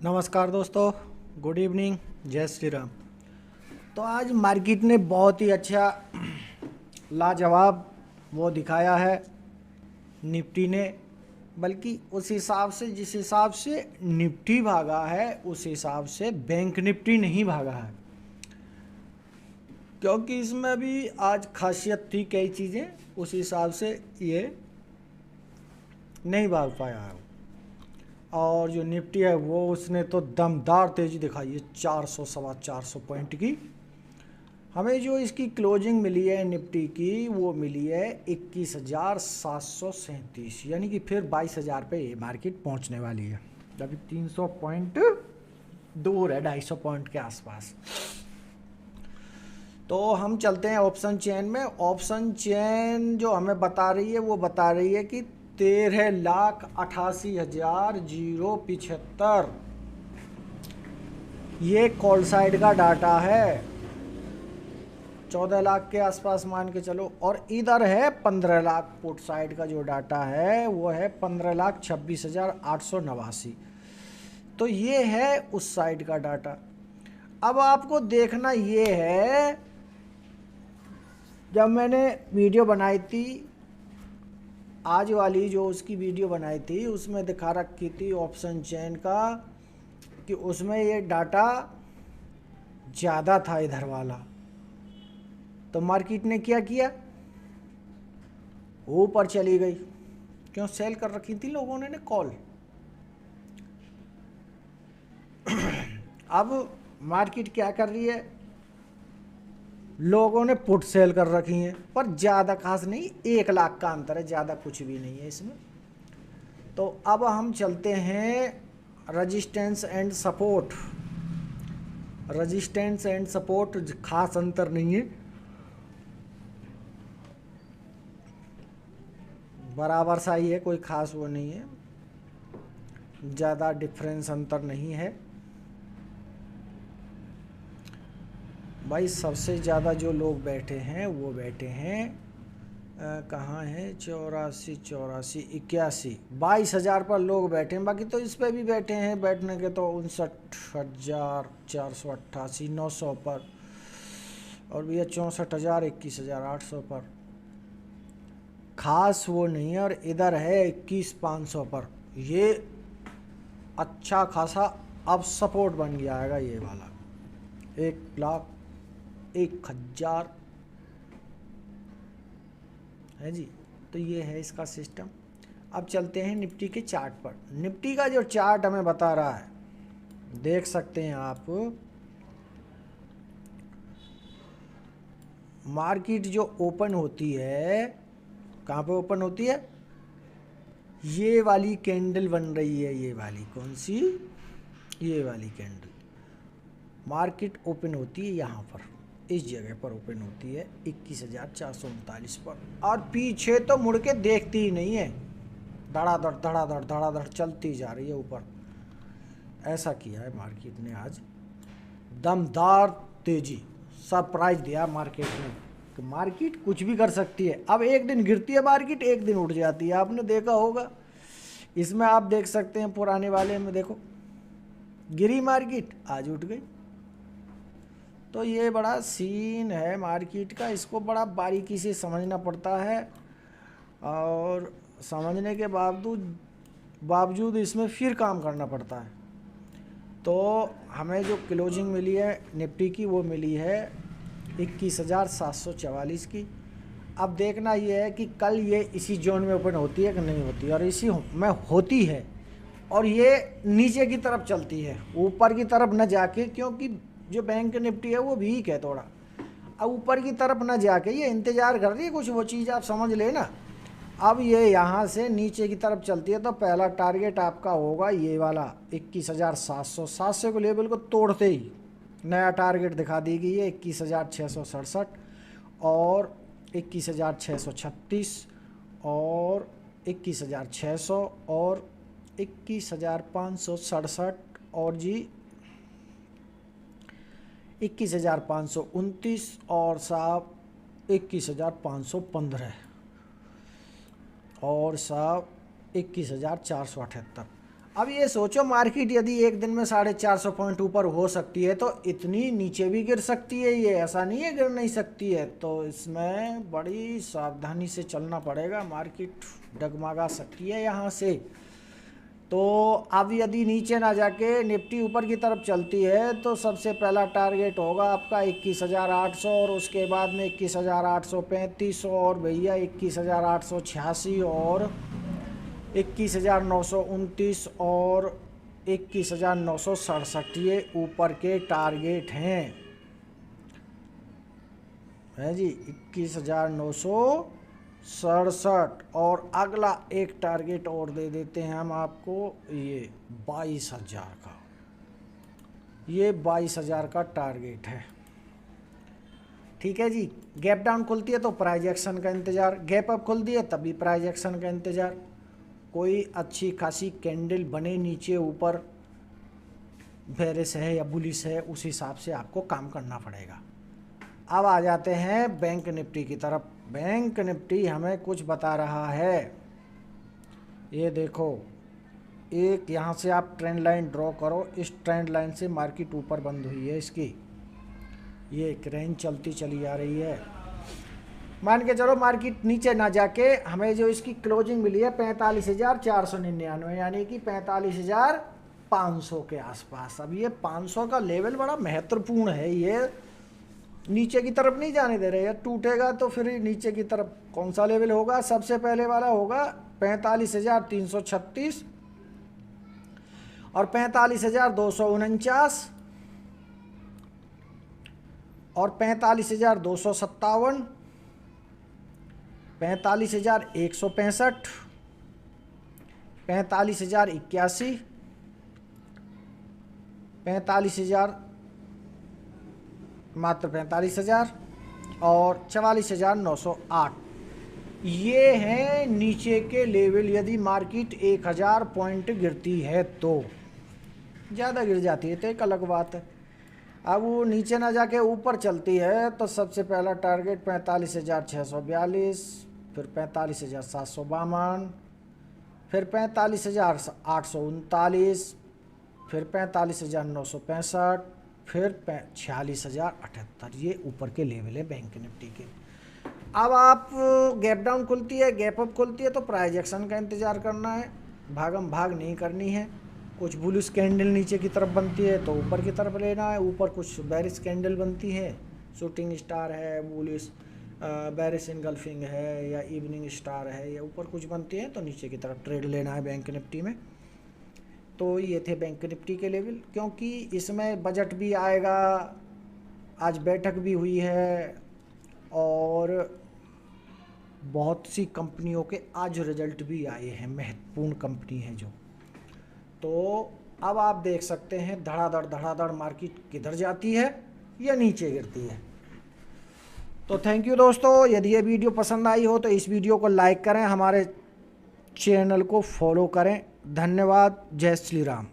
नमस्कार दोस्तों, good evening, जय श्री राम। तो आज मार्केट ने बहुत ही अच्छा लाजवाब वो दिखाया है निफ्टी ने, बल्कि उस हिसाब से जिस हिसाब से निफ्टी भागा है उस हिसाब से बैंक निफ्टी नहीं भागा है, क्योंकि इसमें भी आज खासियत थी कई चीज़ें, उस हिसाब से ये नहीं भाग पाया है। और जो निफ्टी है वो उसने तो दमदार तेज़ी दिखाई है, 400 सवा 400 पॉइंट की। हमें जो इसकी क्लोजिंग मिली है निफ्टी की वो मिली है 21,737, यानी कि फिर 22,000 पे ये मार्केट पहुंचने वाली है। अभी 300 पॉइंट दूर है, 250 पॉइंट के आसपास। तो हम चलते हैं ऑप्शन चेन में। ऑप्शन चेन जो हमें बता रही है वो बता रही है कि 13,88,075 ये कॉल साइड का डाटा है, 14 लाख के आसपास मान के चलो। और इधर है 15 लाख पुट साइड का जो डाटा है वो है 15,26,889। तो ये है उस साइड का डाटा। अब आपको देखना ये है, जब मैंने वीडियो बनाई थी आज वाली, जो उसकी वीडियो बनाई थी उसमें दिखा रखी थी ऑप्शन चेन का कि उसमें ये डाटा ज़्यादा था इधर वाला। तो मार्केट ने क्या किया, ऊपर चली गई। क्यों? सेल कर रखी थी लोगों ने कॉल। अब मार्केट क्या कर रही है, लोगों ने पुट सेल कर रखी हैं, पर ज़्यादा खास नहीं, 1 लाख का अंतर है, ज़्यादा कुछ भी नहीं है इसमें। तो अब हम चलते हैं resistance and support. Resistance and support खास अंतर नहीं है, बराबर सा ही है, कोई खास वो नहीं है, ज़्यादा डिफरेंस अंतर नहीं है। भाई सबसे ज़्यादा जो लोग बैठे हैं वो बैठे हैं कहाँ है, 84 84 81 22,000 पर लोग बैठे हैं। बाकी तो इस पर भी बैठे हैं, बैठने के तो 59,488 900 पर, और भैया 64,000 21,800 पर, खास वो नहीं है। और इधर है 21,500 पर, ये अच्छा खासा अब सपोर्ट बन गया है ये वाला, 1,01,000 है जी। तो ये है इसका सिस्टम। अब चलते हैं निफ्टी के चार्ट पर। निफ्टी का जो चार्ट हमें बता रहा है, देख सकते हैं आप, मार्केट जो ओपन होती है, कहाँ पे ओपन होती है, ये वाली कैंडल बन रही है, ये वाली कौन सी, ये वाली कैंडल। मार्केट ओपन होती है यहाँ पर, इस जगह पर ओपन होती है 21,439 पर, और पीछे तो मुड़ के देखती ही नहीं है, धड़ाधड़ धड़ाधड़ धड़ाधड़ चलती जा रही है ऊपर। ऐसा किया है मार्केट ने आज, दमदार तेजी, सरप्राइज दिया मार्केट ने कि मार्केट कुछ भी कर सकती है। अब एक दिन गिरती है मार्केट, एक दिन उठ जाती है, आपने देखा होगा। इसमें आप देख सकते हैं पुराने वाले में, देखो गिरी मार्केट, आज उठ गई। तो ये बड़ा सीन है मार्केट का, इसको बड़ा बारीकी से समझना पड़ता है, और समझने के बावजूद इसमें फिर काम करना पड़ता है। तो हमें जो क्लोजिंग मिली है निफ्टी की वो मिली है 21,744 की। अब देखना ये है कि कल ये इसी जोन में ओपन होती है कि नहीं होती, और इसी में होती है और ये नीचे की तरफ चलती है, ऊपर की तरफ न जाके, क्योंकि जो बैंक निफ्टी है वो वीक है थोड़ा। अब ऊपर की तरफ न जाके ये इंतज़ार कर रही है कुछ, वो चीज़ आप समझ लेना। अब ये यहाँ से नीचे की तरफ चलती है तो पहला टारगेट आपका होगा ये वाला 21,700, 700 के लेवल को तोड़ते ही नया टारगेट दिखा दी गई है 21,667 और 21,636 और 21,600 और 21,567 और जी 21,529 और साहब 21,515 और साहब 21,478। अब ये सोचो मार्केट यदि एक दिन में 450 पॉइंट ऊपर हो सकती है तो इतनी नीचे भी गिर सकती है, ये ऐसा नहीं है गिर नहीं सकती है। तो इसमें बड़ी सावधानी से चलना पड़ेगा, मार्केट डगमगा सकती है यहाँ से। तो अब यदि नीचे ना जाके निफ्टी ऊपर की तरफ चलती है तो सबसे पहला टारगेट होगा आपका 21,800 और उसके बाद में 21,835 और भैया 21,886 और 21,929 और 21,967 ये ऊपर के टारगेट हैं, है जी 21,967। और अगला एक टारगेट और दे देते हैं हम आपको, ये 22,000 का, ये 22,000 का टारगेट है। ठीक है जी। गैप डाउन खुलती है तो प्राइस एक्शन का इंतज़ार, गैप अप खुलती है तभी प्राइस एक्शन का इंतज़ार। कोई अच्छी खासी कैंडल बने नीचे ऊपर, बेरिश है या बुलिश है, उस हिसाब से आपको काम करना पड़ेगा। अब आ जाते हैं बैंक निफ्टी की तरफ। बैंक निफ्टी हमें कुछ बता रहा है। ये देखो, एक यहाँ से आप ट्रेंड लाइन ड्रॉ करो, इस ट्रेंड लाइन से मार्केट ऊपर बंद हुई है इसकी, ये एक रेंज चलती चली आ रही है। मान के चलो मार्केट नीचे ना जाके हमें जो इसकी क्लोजिंग मिली है 45,499, यानी कि 45,500 के आसपास। अब ये 500 का लेवल बड़ा महत्वपूर्ण है, ये नीचे की तरफ नहीं जाने दे रहे हैं। टूटेगा तो फिर नीचे की तरफ कौन सा लेवल होगा? सबसे पहले वाला होगा 45,336 और 45,249 और 45,257, 45,165, 45,081, 45,000, मात्र 45,000 और 44,908। ये हैं नीचे के लेवल। यदि मार्केट 1,000 पॉइंट गिरती है तो, ज़्यादा गिर जाती है तो एक अलग बात है। अब वो नीचे ना जाके ऊपर चलती है तो सबसे पहला टारगेट 45,642, फिर 45,752, फिर 45,839, फिर 45,965, फिर 46,078। ये ऊपर के लेवल है बैंक निफ्टी के। अब आप गैप डाउन खुलती है, गैप अप खुलती है तो प्राइस एक्शन का इंतज़ार करना है, भागम भाग नहीं करनी है। कुछ बुलिश कैंडल नीचे की तरफ बनती है तो ऊपर की तरफ लेना है, ऊपर कुछ बेरिश कैंडल बनती है, शूटिंग स्टार है, बुलिश बेरिश इनगल्फिंग है या इवनिंग स्टार है, या ऊपर कुछ बनती है तो नीचे की तरफ ट्रेड लेना है बैंक निफ्टी में। तो ये थे बैंक निफ्टी के लेवल, क्योंकि इसमें बजट भी आएगा, आज बैठक भी हुई है और बहुत सी कंपनियों के आज रिजल्ट भी आए हैं, महत्वपूर्ण कंपनी हैं जो। तो अब आप देख सकते हैं धड़ाधड़ मार्केट किधर जाती है या नीचे गिरती है। तो थैंक यू दोस्तों। यदि ये वीडियो पसंद आई हो तो इस वीडियो को लाइक करें, हमारे चैनल को फॉलो करें। धन्यवाद। जय श्री राम।